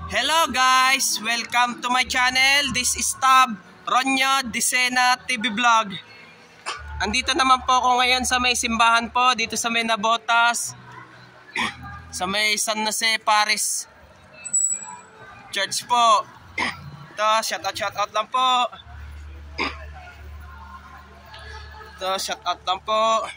Hello guys! Welcome to my channel. This is Tab Ronyo Disena TV Vlog. Andito naman po ako ngayon sa may simbahan po, dito sa may Nabotas, sa may San Jose Paris Church po. Ito, shout out lang po. Ito, shout out lang po.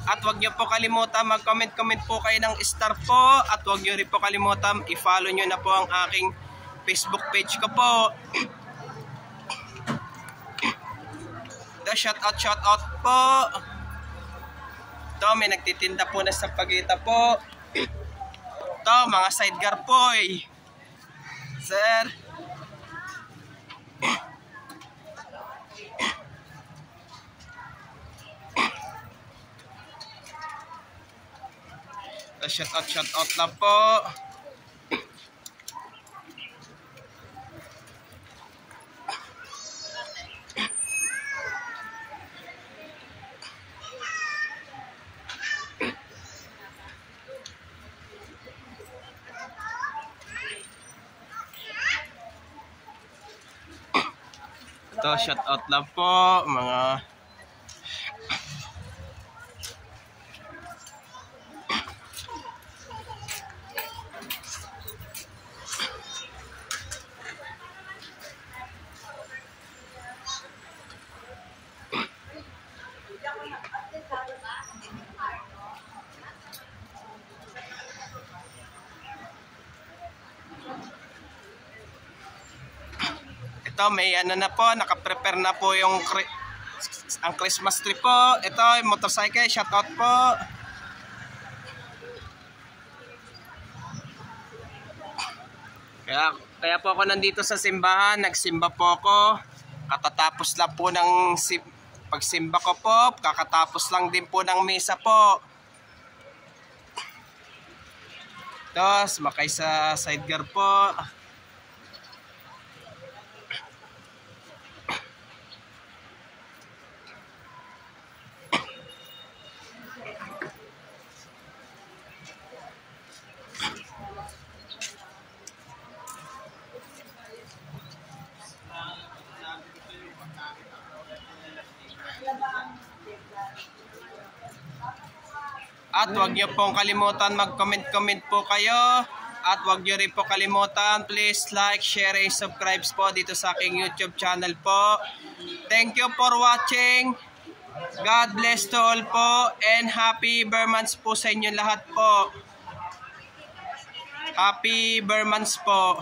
At huwag niyo po kalimutan mag-comment po kayo ng star po. At huwag niyo rin po kalimutan i-follow niyo na po ang aking Facebook page ko po. The shout out po. Ito, may nagtitinda po na sa pagita po. Ito, mga sidecar po eh. Sir. Shout out lang po. Ito, shout out lang po mga ito, may ano na po, naka-prepare na po yung ang Christmas tree po. Ito, yung motorcycle, shout out po. Kaya po ako nandito sa simbahan, nagsimba po ako. Katatapos lang po ng pagsimba ko po, kakatapos lang din po ng misa po. Ito, sumakay sa sidecar po. At huwag niyo pong kalimutan mag-comment po kayo. At huwag niyo rin po kalimutan, please like, share, and subscribe po dito sa aking YouTube channel po. Thank you for watching. God bless to all po. And happy Burmans po sa inyo lahat po. Happy Burmans po.